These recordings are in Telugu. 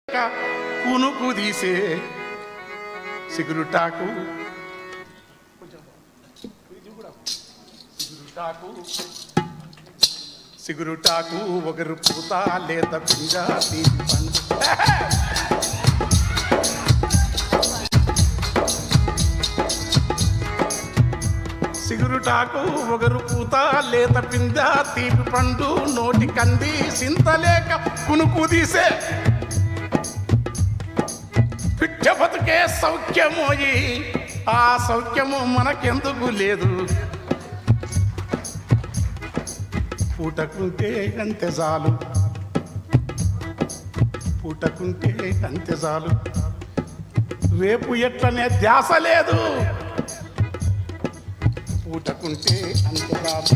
కునుకు తీసే సిగురుటాకు సిగురుటాకు ఒకరు పూత లేత పింజ తీపి పండు సిగురుటాకు ఒకరు పూత లేత పింజ తీపి పండు నోటి కంది సింతలేక కునుకు తీసే పిట్ట బతుకే సౌఖ్యమోయి ఆ సౌఖ్యము మనకెందుకు లేదు పూటకుంటే అంతే చాలు పూటకుంటే అంతే చాలు రేపు ఎట్లనే ధ్యాస లేదు పూటకుంటే అంతే చాలు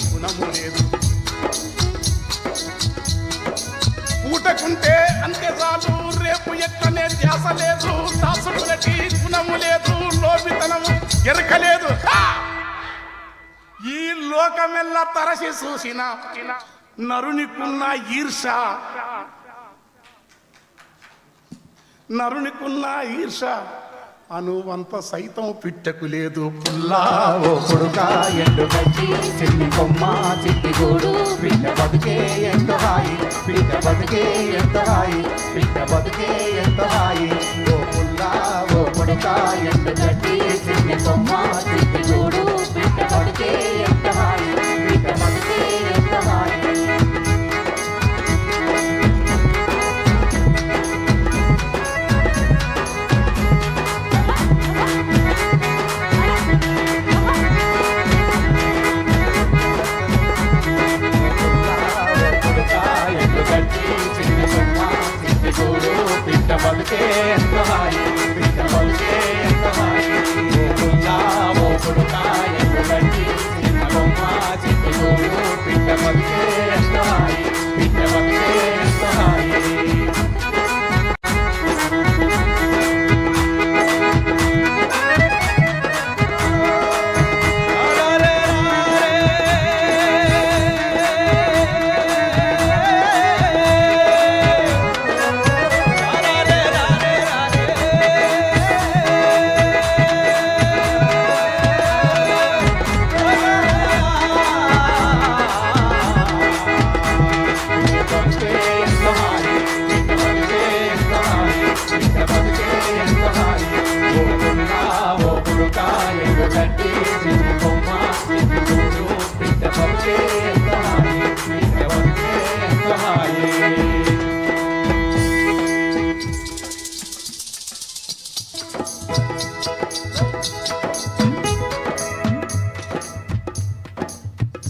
గుణము లేదు పూటకుంటే అంతే చాలు రేపు ఎట్లనే ధ్యాస లేదు దాసుకులకి గుణము లేదు లోపితనము ఎరకలేదు ఈ లోకమెల్లా తరసి చూసిన నరునికున్న ఈర్ష అనువంత సైతం పిట్టకు లేదు పుల్లా ఓ కొడుకా ఎండు గచ్చి చిన్ని కొమ్మ చిట్టి గూడు పిట్ట బతుకే ఎంత హాయి పిట్ట బతుకే ఎంత హాయి పిట్ట బతుకే ఎంత హాయి ఓ పుల్లా ఓ కొడుకా ఎండు గచ్చి చిన్ని కొమ్మ చిట్టి గూడు పిట్ట బతుకే ఎంత హాయి పిట్ట బతుకే ఎంత హాయి పిట్ట బతుకే ఎంత హాయి పిట్ట బతుకే ఎంత హాయి ఓ పుల్లా ఓ కొడుకా ఎండు గచ్చి చిన్న కొమ్మ చిట్టి గూడు పిట్ట బతుకే ఎంత హాయి పిట్ట బతుకే ఎంత హాయి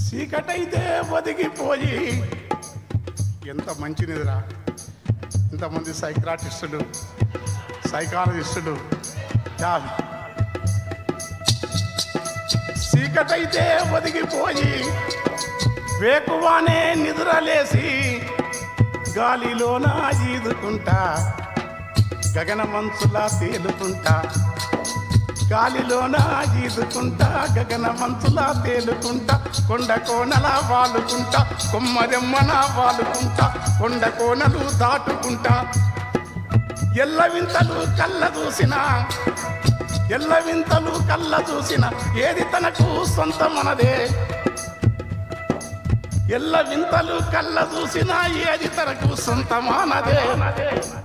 చీకటైతే ఒదిగిపోయి ఎంత మంచి నిద్ర ఇంతమంది సైక్రాటిస్టులు సైకాలజిస్టులు చీకటైతే ఒదిగిపోయి వేకువానే నిద్రలేసి గాలిలోన ఈదుకుంటా గగన మంచులా తేలుకుంటా గాలిలోన ఈదుకుంటా గగన మంచులా తేలుకుంటా కొండ కోనలా వాలుకుంటా కొమ్మరెమ్మన వాలుకుంటా కొండ కోనలు దాటుకుంటా ఎల్లవింతలు కళ్ళ చూసిన ఏది తనకు సొంతమనదే ఎల్లవింతలు కళ్ళ చూసిన ఏది తనకు సొంతమానదే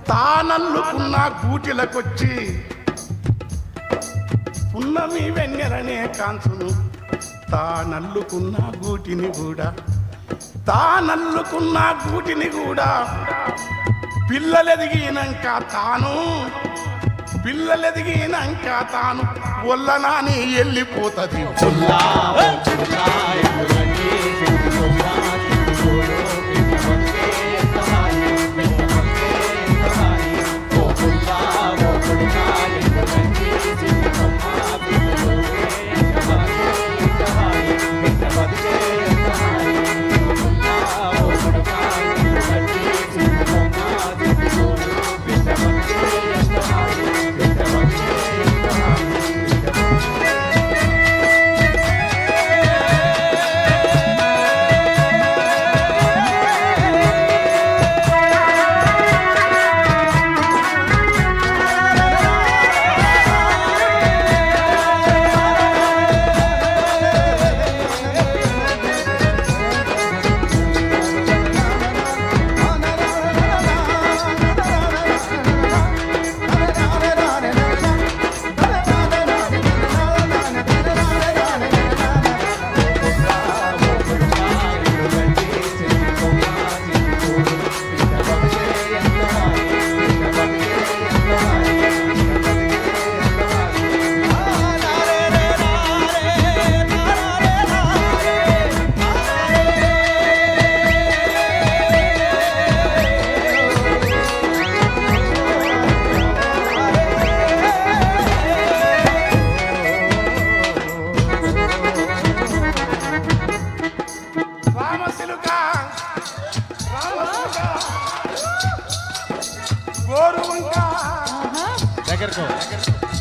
తానల్లుకున్న గూటిలకొచ్చి పున్నమి వెన్నెలనే కాంచును తానల్లుకున్న గూటిని కూడా పిల్లలెదిగినాక తాను ఒల్లనాని వెళ్ళిపోతుంది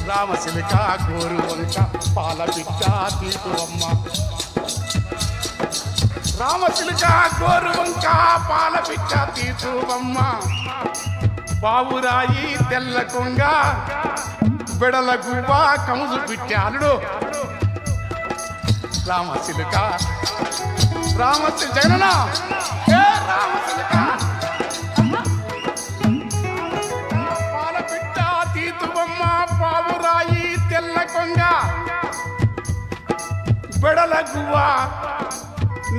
రామశిలిక గోరు వంక పాల పిట్ట తీతువమ్మ రామశిలిక గోరు వంక పాల పిట్ట తీతువమ్మ బావురాయి తెల్ల కొంగ బెడల గువ్వ కముజు పిట్టాలుడు రామశిలిక జగనన్న రామశిలిక పాల పిట్ట తీతువమ్మ బావురాయి తెల్ల కొంగ బెడల గువ్వ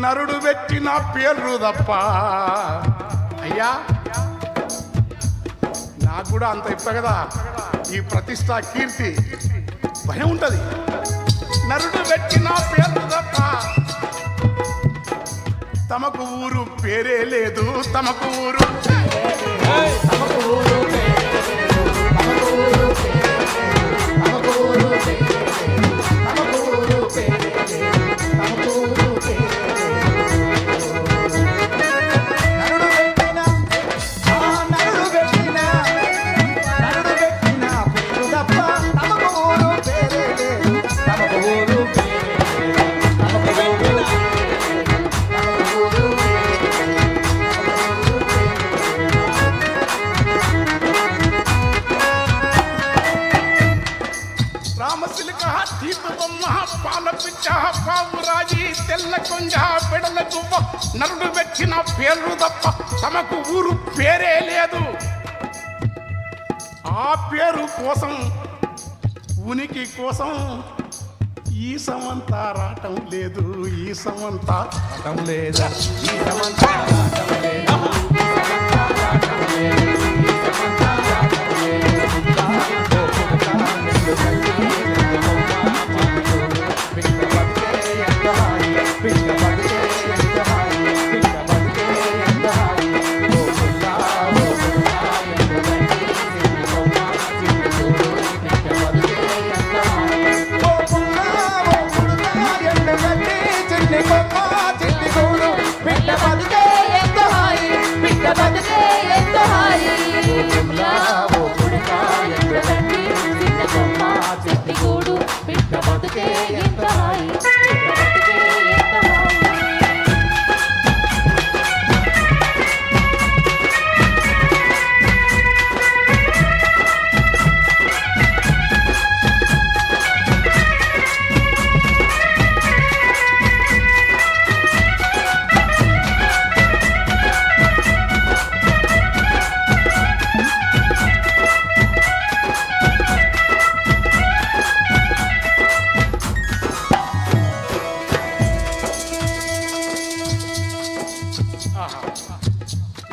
నరుడు పెట్టిన పేర్లు తప్ప అయ్యా నాకు కూడా అంత ఇప్ప కదా ఈ ప్రతిష్ట కీర్తి భయం ఉంటది నరుడు పెట్టిన పేర్లు తప్ప తమకు ఊరు పేరే లేదు తమకు ఊరు తెల్ల కొంగ బెడల గువ్వ నరుడు పెట్టిన పేర్లు తప్ప తమకు ఊరు పేరే లేదు ఆ పేరు కోసం ఉనికి కోసం ఈ సమంతా రాటం లేదు ఈ సమంతా రాటం లేదా ఈ సమంతా రాటం లేదు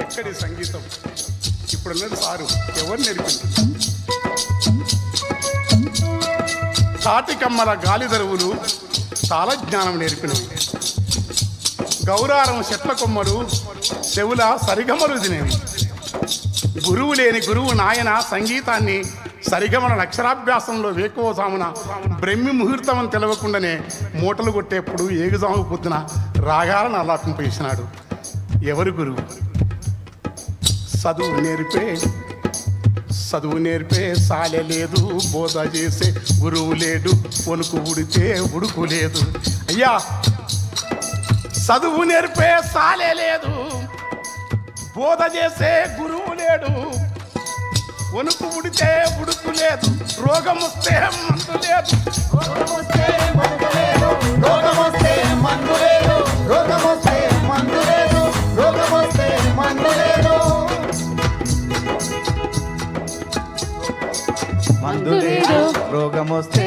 ఎక్కడి సంగీతం ఇప్పుడున్నది సారు ఎవరు నేర్పింది తాటికమ్మల గాలిదరువులు తాళజ్ఞానం నేర్పినవి గౌరారం చెట్ల కొమ్మలు చెవుల సరిగమలు తినేవి గురువు లేని గురువు నాయన సంగీతాన్ని సరిగమల అక్షరాభ్యాసంలో వేకువజామున బ్రహ్మి ముహూర్తం అని తెలవకుండానే మూటలు కొట్టేప్పుడు ఏగుజాము పొద్దున రాగాలను ఆలాపింపేసినాడు ఎవరు గురువు చదువు నేర్పే సాలె లేదు బోధ చేసే గురువు లేడు వణుకు ఉడితే ఉడుకు లేదు అయ్యా చదువు నేర్పే సాలె లేదు బోధ చేసే గురువు లేడు వణుకు ఉడితే ఉడుకు లేదు రోగం వస్తే మందు లేదు మందు లేదు రోగం వస్తే మందు లేదు రోగం వస్తే మందు లేదు రోగం వస్తే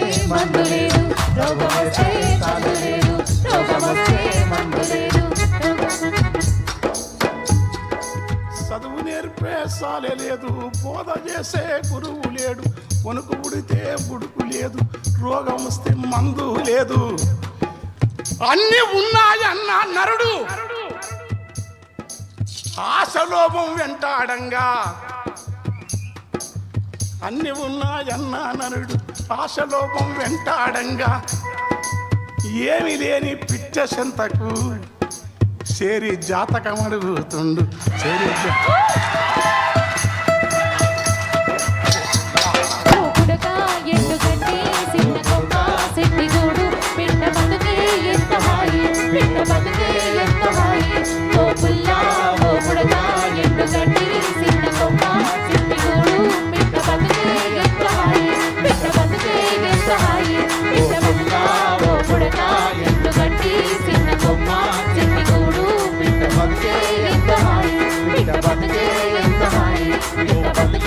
మందు లేదు చదువు నేర్పే సాలే లేదు బోధ చేసే గురువు లేడు వణుకు ఉడితే బుడుకు లేదు రోగం వస్తే మందు లేదు అన్ని ఉన్నాయన్న నరుడు ఆశలోభం వెంటాడంగా అన్ని ఉన్నాయన్న నరుడు ఆశలోభం వెంటాడంగా ఏమి లేని పిచ్చ సంతకు చేరి జాతకం అడుగుతుండు చేరి బిడ్డ బతుకే